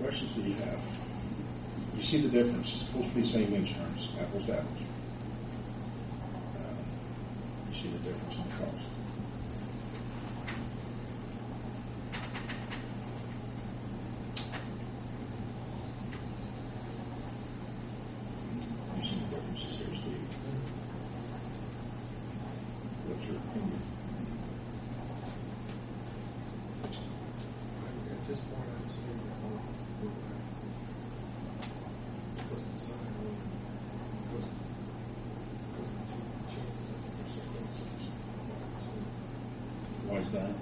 questions do you have? You see the difference. It's supposed to be the same insurance, apples to apples. You see the difference in cost. You see the differences here, Steve. What's your opinion? At this point, I'm saying that because the sign because of the chances of the Why is that?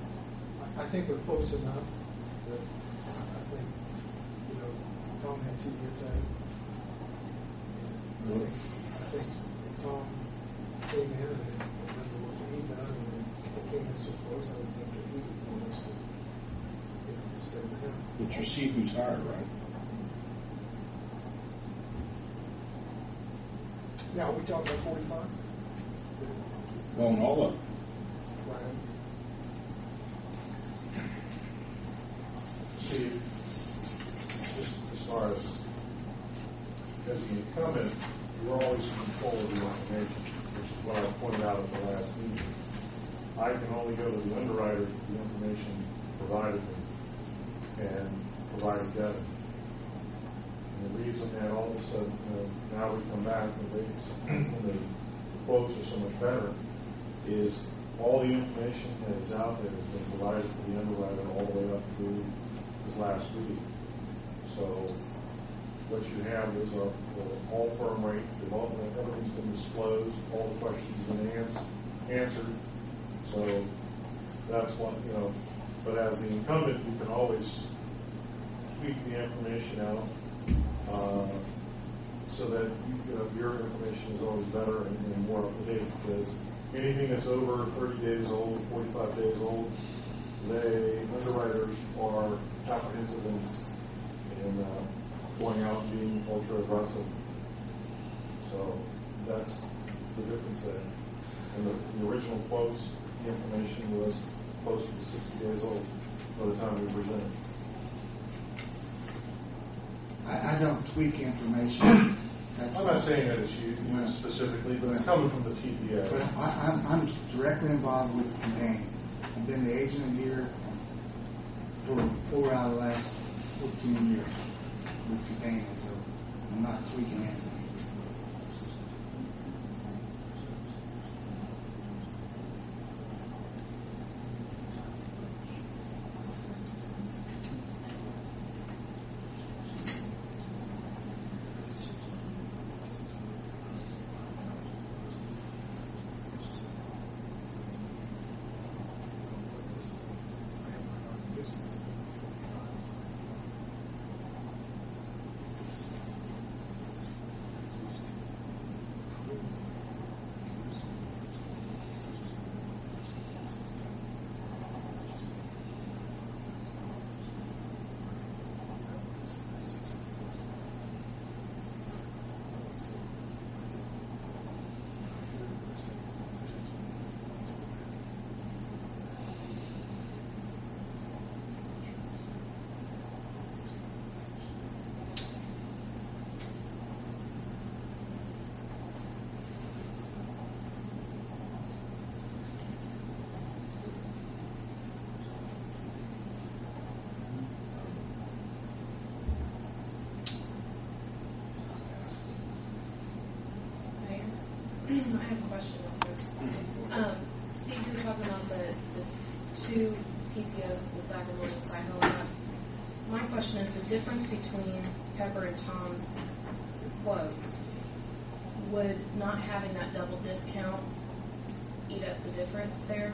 I think they're close enough that I think, Tom had 2 hits at it. Really? I think if Tom came in and then he done and it came in so close, I would think that he would want us to stay with him. But you see who's hired, right? Now, are we talking about 45? Well, in all of them. Right. See, just as far as the incumbent, you're always in control of the information, which is what I pointed out at the last meeting. I can only go to the underwriters with the information provided me and provided them. And the reason that all of a sudden, now we come back and the quotes are so much better is all the information that is out there has been provided to the underwriter all the way up to this last week. So what you have is all firm rates, everything's been disclosed, all the questions have been answered. So that's what, but as the incumbent, you can always tweak the information out so that your information is always better and more up to date, because anything that's over 30 days old, 45 days old, underwriters are apprehensive in going out and being ultra aggressive. So that's the difference there. In the original quotes, the information was close to 60 days old by the time we presented. I don't tweak information. I'm not saying that it's you specifically, but it's coming from the TPA. But I'm directly involved with the companion. I've been the agent a year for 4 out of the last 14 years with companion, so I'm not tweaking anything. I have a question real quick. Steve, you were talking about the two PPOs with the Sagamore and the Sci-Ho. My question is the difference between Pepper and Tom's quotes. Would not having that double discount eat up the difference there?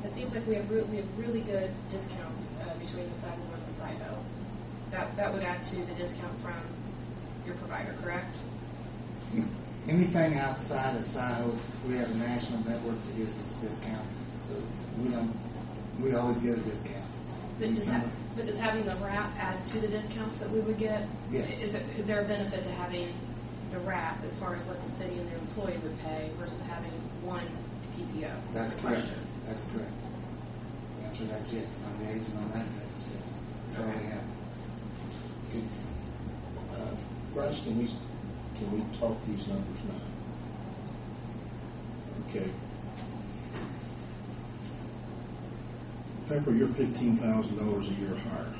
It seems like we have really good discounts between the Sagamore and the Sci-Ho. That would add to the discount from your provider, correct? Anything outside of SIHO, we have a national network that gives us a discount, so we always get a discount. But does having the wrap add to the discounts that we would get? Yes. Is there a benefit to having the wrap as far as what the city and the employee would pay versus having one PPO? That's correct. That's correct. The answer to that's yes. I'm the agent on that. That's yes. That's all we have. Okay. Bryce, can we talk these numbers now? Okay. Pepper, you're $15,000 a year higher.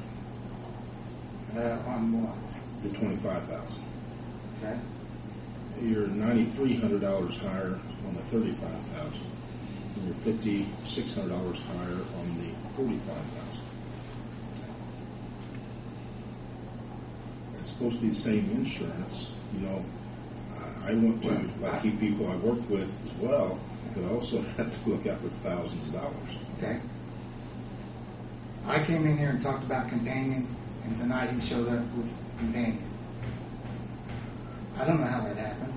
On what? The 25,000. Okay. You're $9,300 higher on the 35,000, and you're $5,600 higher on the 45,000. It's supposed to be the same insurance. You know, I want to like keep people I work with as well, but I also have to look out for thousands of dollars. Okay. I came in here and talked about companion, and tonight he showed up with companion. I don't know how that happened.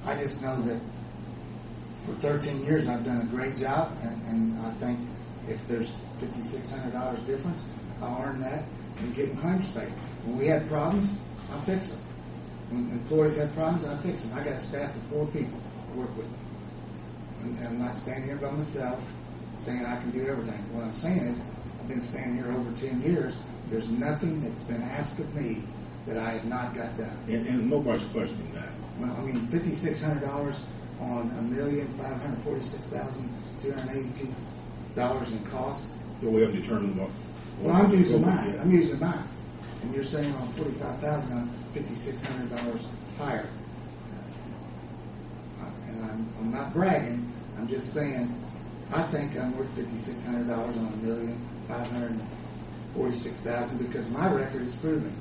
I just know that for 13 years I've done a great job, and I think if there's $5,600 difference, I'll earn that and get my paid. When we had problems, I fix them. When employees have problems, I fix them. I got a staff of 4 people that work with me. And I'm not standing here by myself saying I can do everything. What I'm saying is I've been standing here over 10 years. There's nothing that's been asked of me that I have not got done. And nobody's questioning that. Well, I mean, $5,600 on $1,546,282 in cost. But we haven't determined what. Well, I'm using mine. I'm using mine. And you're saying on $45,000, I'm $5,600 higher. And I'm not bragging. I'm just saying I think I'm worth $5,600 on $1,546,000 because my record is proven.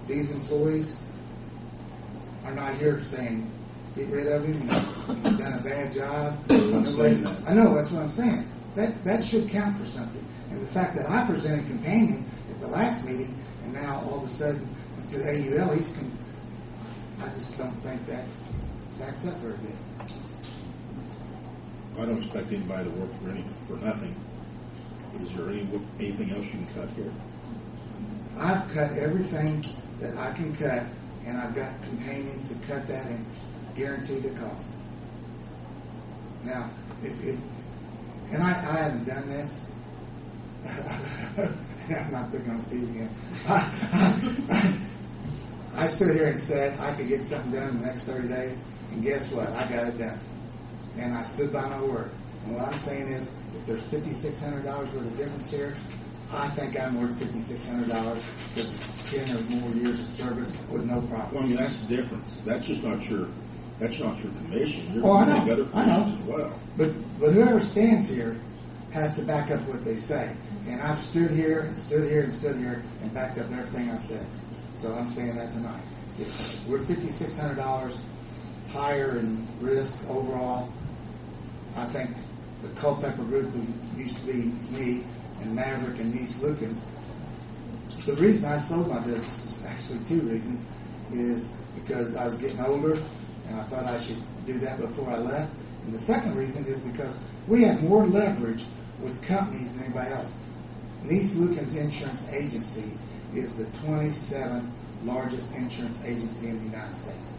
These employees are not here saying, get rid of him, you've done a bad job. I'm saying that. I know, that's what I'm saying. That should count for something. And the fact that I presented companion at the last meeting, and now all of a sudden, instead of AUL, I just don't think that stacks up very good. I don't expect anybody to work for nothing. Is there anything else you can cut here? I've cut everything that I can cut, and I've got companion to cut that and guarantee the cost. Now, and I haven't done this. I'm not picking on Steve again. I stood here and said I could get something done in the next 30 days, and guess what? I got it done. And I stood by my word. And what I'm saying is, if there's $5,600 worth of difference here, I think I'm worth $5,600 because 10 or more years of service with no problem. Well, I mean, that's the difference. That's just not your commission. You're Oh, I going to know. make other commissions as well. But whoever stands here has to back up what they say. And I've stood here and stood here and stood here and backed up everything I said. So I'm saying that tonight. If we're $5,600 higher in risk overall. I think the Culpeper Group, who used to be me, and Maverick and Niece Lukens, the reason I sold my business is actually 2 reasons. Is because I was getting older and I thought I should do that before I left. And the second reason is because we have more leverage with companies than anybody else. Niece Lukens Insurance Agency is the 27th largest insurance agency in the United States.